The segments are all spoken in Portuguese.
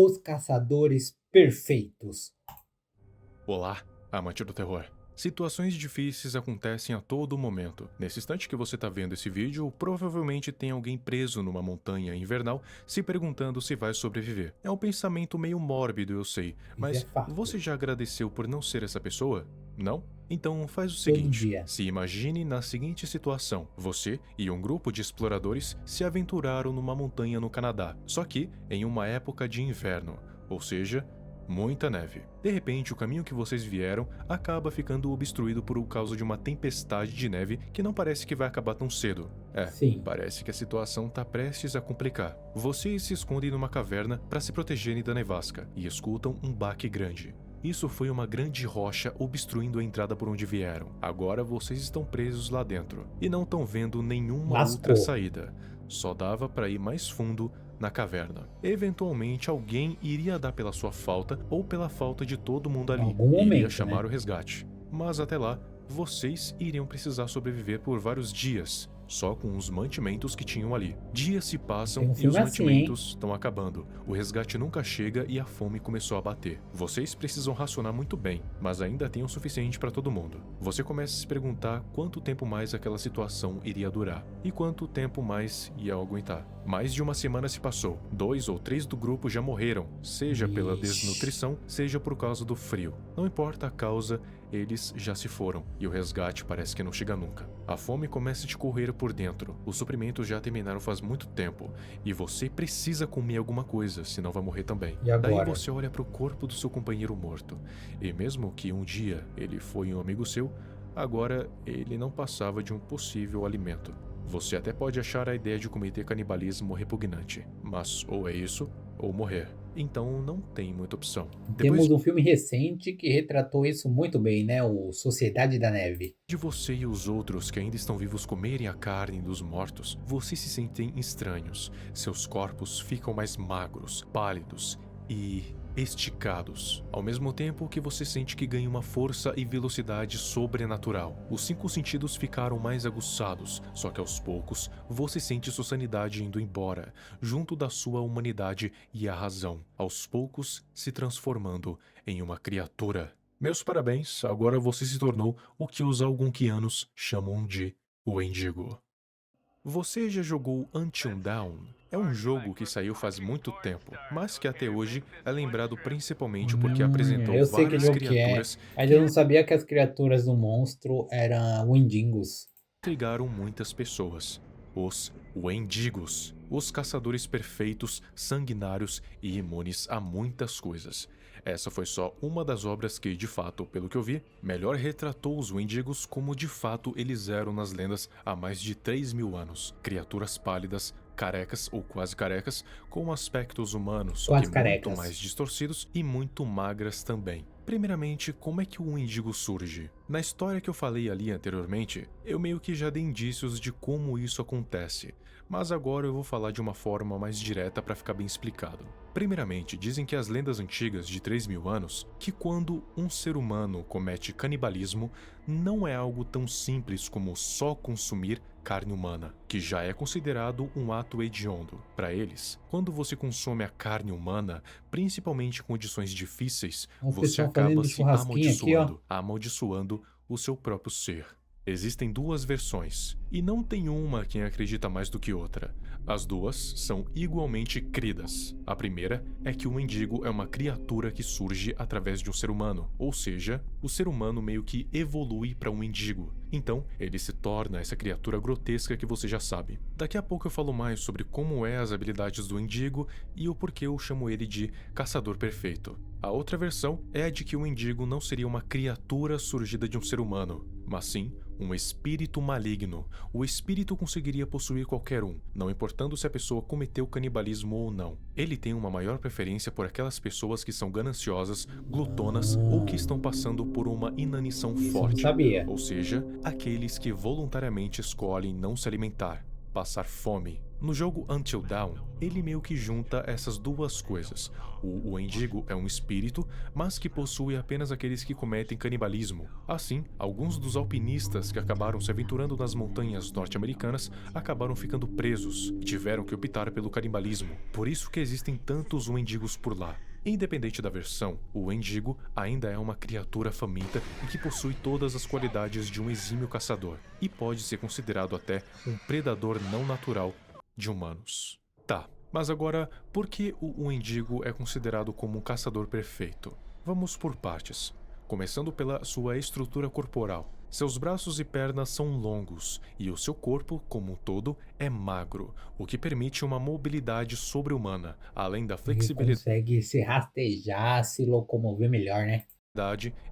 Os Caçadores Perfeitos. Olá, amante do terror. Situações difíceis acontecem a todo momento. Nesse instante que você está vendo esse vídeo, provavelmente tem alguém preso numa montanha invernal se perguntando se vai sobreviver. É um pensamento meio mórbido, eu sei, Isso é mas fato. você já agradeceu por não ser essa pessoa? Não? Então faz o Todo seguinte, dia. se imagine na seguinte situação. Você e um grupo de exploradores se aventuraram numa montanha no Canadá, só que em uma época de inverno, ou seja, muita neve. De repente, o caminho que vocês vieram acaba ficando obstruído por causa de uma tempestade de neve que não parece que vai acabar tão cedo. Sim. Parece que a situação está prestes a complicar. Vocês se escondem numa caverna para se protegerem da nevasca e escutam um baque grande. Isso foi uma grande rocha obstruindo a entrada por onde vieram. Agora vocês estão presos lá dentro e não estão vendo nenhuma outra Lascou. saída. Só dava para ir mais fundo na caverna. Eventualmente alguém iria dar pela sua falta ou pela falta de todo mundo Em ali algum e iria momento, né? chamar o resgate. Mas até lá, vocês iriam precisar sobreviver por vários dias, só com os mantimentos que tinham ali. Dias se Tem passam um e os filme assim, hein? mantimentos estão acabando. O resgate nunca chega e a fome começou a bater. Vocês precisam racionar muito bem, mas ainda tem o suficiente para todo mundo. Você começa a se perguntar quanto tempo mais aquela situação iria durar e quanto tempo mais ia aguentar. Mais de uma semana se passou. 2 ou 3 do grupo já morreram, seja pela Ixi. desnutrição, seja por causa do frio. Não importa a causa, eles já se foram, e o resgate parece que não chega nunca. A fome começa a te correr por dentro, os suprimentos já terminaram faz muito tempo, e você precisa comer alguma coisa, senão vai morrer também. E Daí agora? você olha para o corpo do seu companheiro morto, e mesmo que um dia ele foi um amigo seu, agora ele não passava de um possível alimento. Você até pode achar a ideia de cometer canibalismo repugnante, mas ou é isso, ou morrer. Então não tem muita opção. Depois Temos um filme recente que retratou isso muito bem, né? O Sociedade da Neve. de você e os outros que ainda estão vivos comerem a carne dos mortos, vocês se sentem estranhos. Seus corpos ficam mais magros, pálidos e esticados, ao mesmo tempo que você sente que ganha uma força e velocidade sobrenatural. Os 5 sentidos ficaram mais aguçados, só que aos poucos você sente sua sanidade indo embora, junto da sua humanidade e a razão, aos poucos se transformando em uma criatura. Meus parabéns, agora você se tornou o que os algonquianos chamam de o Endigo. Você já jogou Until Dawn? É um jogo que saiu faz muito tempo, mas que até hoje é lembrado principalmente porque apresentou Eu sei que várias jogo que é, criaturas mas eu que não sabia que as criaturas do monstro eram Wendigos. intrigaram muitas pessoas. Os Wendigos, os caçadores perfeitos, sanguinários e imunes a muitas coisas. Essa foi só uma das obras que, de fato, pelo que eu vi, melhor retratou os Wendigos como de fato eles eram nas lendas há mais de 3.000 anos. Criaturas pálidas, carecas ou quase carecas, com aspectos humanos, só que Quase muito carecas. mais distorcidos e muito magras também. Primeiramente, como é que o Wendigo surge? Na história que eu falei ali anteriormente, eu meio que já dei indícios de como isso acontece, mas agora eu vou falar de uma forma mais direta para ficar bem explicado. Primeiramente, dizem que as lendas antigas de 3.000 anos, que quando um ser humano comete canibalismo, não é algo tão simples como só consumir carne humana, que já é considerado um ato hediondo. Para eles, quando você consome a carne humana, principalmente em condições difíceis, O você pessoal acaba fazendo se churrasquinho aqui, ó. amaldiçoando o seu próprio ser. Existem 2 versões, e não tem uma quem acredita mais do que outra. As duas são igualmente cridas. A primeira é que o mendigo é uma criatura que surge através de um ser humano, ou seja, o ser humano meio que evolui para um mendigo. Então, ele se torna essa criatura grotesca que você já sabe. Daqui a pouco eu falo mais sobre como é as habilidades do mendigo e o porquê eu chamo ele de caçador perfeito. A outra versão é a de que o mendigo não seria uma criatura surgida de um ser humano, mas sim um espírito maligno. O espírito conseguiria possuir qualquer um, não importando se a pessoa cometeu canibalismo ou não. Ele tem uma maior preferência por aquelas pessoas que são gananciosas, glutonas ou que estão passando por uma inanição Isso eu não forte, sabia. ou seja, aqueles que voluntariamente escolhem não se alimentar, passar fome. No jogo Until Dawn, ele meio que junta essas duas coisas. O Wendigo é um espírito, mas que possui apenas aqueles que cometem canibalismo. Assim, alguns dos alpinistas que acabaram se aventurando nas montanhas norte-americanas acabaram ficando presos e tiveram que optar pelo canibalismo. Por isso que existem tantos Wendigos por lá. Independente da versão, o Wendigo ainda é uma criatura faminta e que possui todas as qualidades de um exímio caçador, e pode ser considerado até um predador não natural de humanos. Tá, mas agora, por que o Wendigo é considerado como um caçador perfeito? Vamos por partes, começando pela sua estrutura corporal. Seus braços e pernas são longos, e o seu corpo, como um todo, é magro, o que permite uma mobilidade sobre-humana, além da Ele flexibilidade consegue se rastejar, se locomover melhor, né?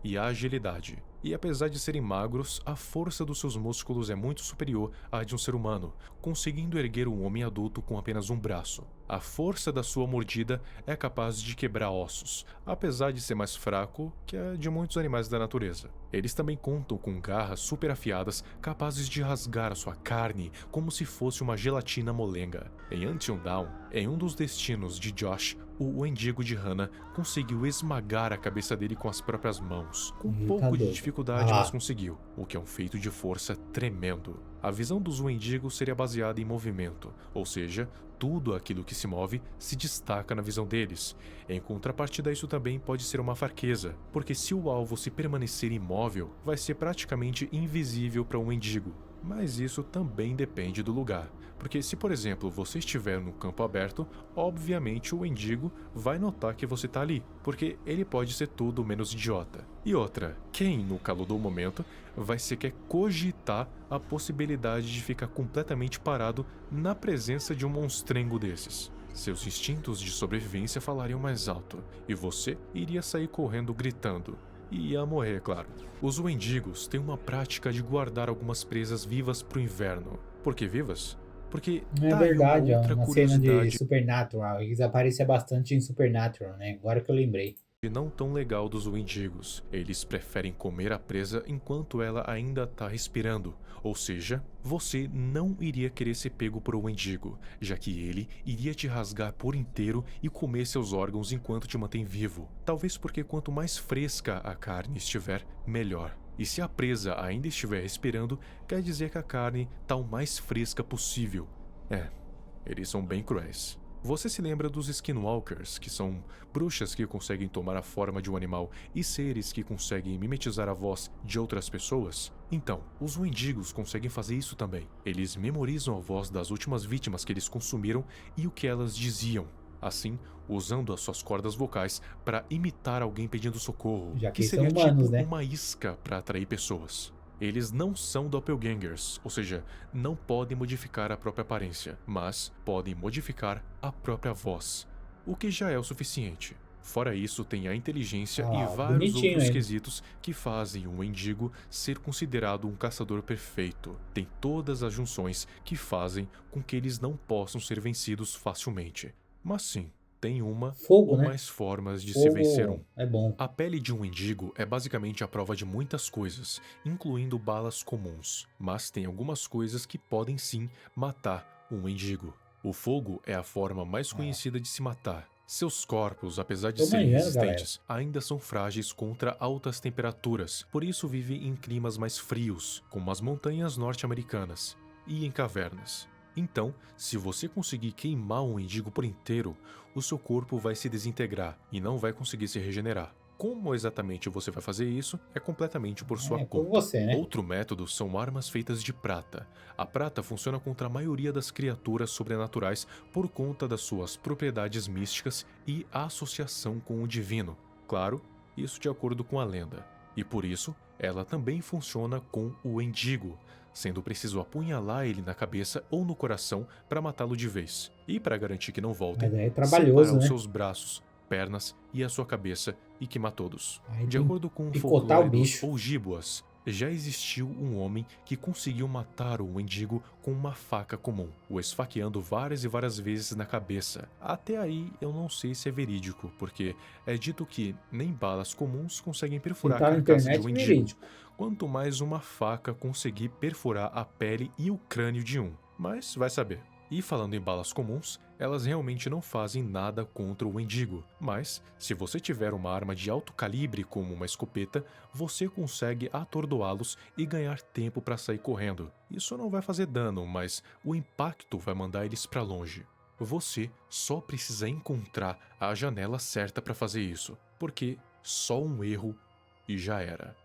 e agilidade. E apesar de serem magros, a força dos seus músculos é muito superior à de um ser humano, conseguindo erguer um homem adulto com apenas um braço. A força da sua mordida é capaz de quebrar ossos, apesar de ser mais fraco que a de muitos animais da natureza. Eles também contam com garras super afiadas capazes de rasgar a sua carne como se fosse uma gelatina molenga. Em Until Dawn, em um dos destinos de Josh, o Wendigo de Hannah conseguiu esmagar a cabeça dele com as próprias mãos, com um Ele tá pouco de doido. dificuldade, Ah mas lá. conseguiu, o que é um feito de força tremendo. A visão dos Wendigos seria baseada em movimento, ou seja, tudo aquilo que se move se destaca na visão deles. Em contrapartida, isso também pode ser uma fraqueza, porque se o alvo se permanecer imóvel, vai ser praticamente invisível para um mendigo. Mas isso também depende do lugar, porque se, por exemplo, você estiver no campo aberto, obviamente o mendigo vai notar que você está ali, porque ele pode ser tudo menos idiota. E outra, quem, no calor do momento, vai sequer cogitar a possibilidade de ficar completamente parado na presença de um monstrengo desses? Seus instintos de sobrevivência falariam mais alto, e você iria sair correndo gritando. E ia morrer, claro. Os Wendigos têm uma prática de guardar algumas presas vivas pro inverno. Por que vivas? Porque É tá aí uma verdade, é outra uma cena de curiosidade Supernatural. Eles aparecem bastante em Supernatural, né? Agora que eu lembrei. não tão legal dos Wendigos. Eles preferem comer a presa enquanto ela ainda tá respirando. Ou seja, você não iria querer ser pego por um Wendigo, já que ele iria te rasgar por inteiro e comer seus órgãos enquanto te mantém vivo. Talvez porque quanto mais fresca a carne estiver, melhor. E se a presa ainda estiver respirando, quer dizer que a carne tá o mais fresca possível. Eles são bem cruéis. Você se lembra dos Skinwalkers, que são bruxas que conseguem tomar a forma de um animal e seres que conseguem mimetizar a voz de outras pessoas? Então, os Wendigos conseguem fazer isso também. Eles memorizam a voz das últimas vítimas que eles consumiram e o que elas diziam. Assim, usando as suas cordas vocais para imitar alguém pedindo socorro, Já que que são seria humanos, tipo né? uma isca para atrair pessoas. Eles não são doppelgangers, ou seja, não podem modificar a própria aparência, mas podem modificar a própria voz, o que já é o suficiente. Fora isso, tem a inteligência Ah e lá, vários bonitinho outros ele. quesitos que fazem um mendigo ser considerado um caçador perfeito. Tem todas as junções que fazem com que eles não possam ser vencidos facilmente. Mas sim, tem uma Fogo, ou né? mais formas de se vencer um. Fogo é bom. A pele de um mendigo é basicamente a prova de muitas coisas, incluindo balas comuns, mas tem algumas coisas que podem sim matar um mendigo. O fogo é a forma mais Ah, conhecida de se matar. Seus corpos, apesar de tô serem manjando, galera. resistentes, ainda são frágeis contra altas temperaturas, por isso vivem em climas mais frios, como as montanhas norte-americanas, e em cavernas. Então, se você conseguir queimar um mendigo por inteiro, o seu corpo vai se desintegrar e não vai conseguir se regenerar. Como exatamente você vai fazer isso é completamente por sua É por conta. você, né? Outro método são armas feitas de prata. A prata funciona contra a maioria das criaturas sobrenaturais por conta das suas propriedades místicas e associação com o divino. Claro, isso de acordo com a lenda. E por isso, ela também funciona com o Wendigo, sendo preciso apunhalar ele na cabeça ou no coração para matá-lo de vez. E para garantir que não volte, Mas é separar trabalhoso, os né? seus braços, pernas e a sua cabeça e queimar todos. Aí De tem que acordo com o picotar o folclore dos bicho. Ojibwas, já existiu um homem que conseguiu matar o mendigo com uma faca comum, o esfaqueando várias e várias vezes na cabeça. Até aí eu não sei se é verídico, porque é dito que nem balas comuns conseguem Se perfurar a tá na carcaça de um internet, mendigo, verídico. quanto mais uma faca conseguir perfurar a pele e o crânio de um. Mas vai saber. E falando em balas comuns, elas realmente não fazem nada contra o Wendigo, mas se você tiver uma arma de alto calibre como uma escopeta, você consegue atordoá-los e ganhar tempo para sair correndo. Isso não vai fazer dano, mas o impacto vai mandar eles para longe. Você só precisa encontrar a janela certa para fazer isso, porque só um erro e já era.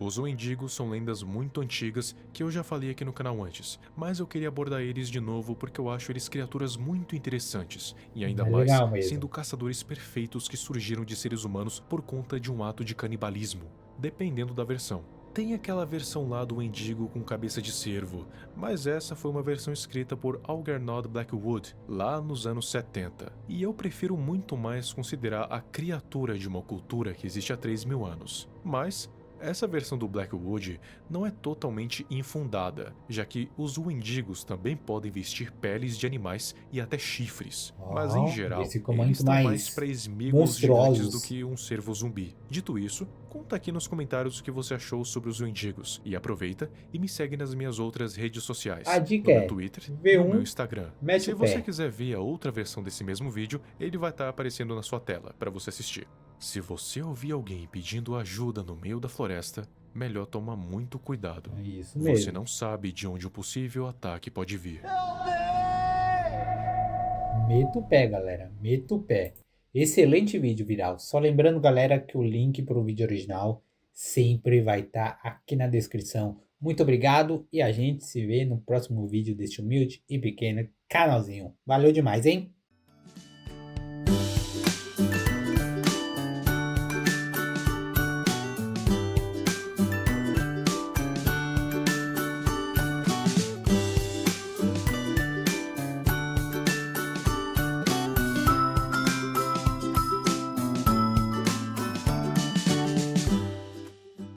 Os Wendigos são lendas muito antigas que eu já falei aqui no canal antes, mas eu queria abordar eles de novo porque eu acho eles criaturas muito interessantes, e ainda É mais legal mesmo. sendo caçadores perfeitos que surgiram de seres humanos por conta de um ato de canibalismo, dependendo da versão. Tem aquela versão lá do Wendigo com cabeça de cervo, mas essa foi uma versão escrita por Algernon Blackwood, lá nos anos 70. E eu prefiro muito mais considerar a criatura de uma cultura que existe há 3.000 anos. Mas essa versão do Blackwood não é totalmente infundada, já que os Wendigos também podem vestir peles de animais e até chifres, mas em Ó, eles geral ficam eles muito estão mais mais para esmigos gigantes do monstruosos. que um cervo zumbi. Dito isso, conta aqui nos comentários o que você achou sobre os Wendigos e aproveita e me segue nas minhas outras redes A sociais, dica no meu é, Twitter vê e no meu um, Instagram. mete Se o você pé. quiser ver a outra versão desse mesmo vídeo, ele vai estar aparecendo na sua tela para você assistir. Se você ouvir alguém pedindo ajuda no meio da floresta, melhor tomar muito cuidado. É isso Você mesmo. não sabe de onde um possível ataque pode vir. Meta o pé, galera. Meta o pé. Excelente vídeo, Viral. Só lembrando, galera, que o link para o vídeo original sempre vai estar aqui na descrição. Muito obrigado e a gente se vê no próximo vídeo deste humilde e pequeno canalzinho. Valeu demais, hein?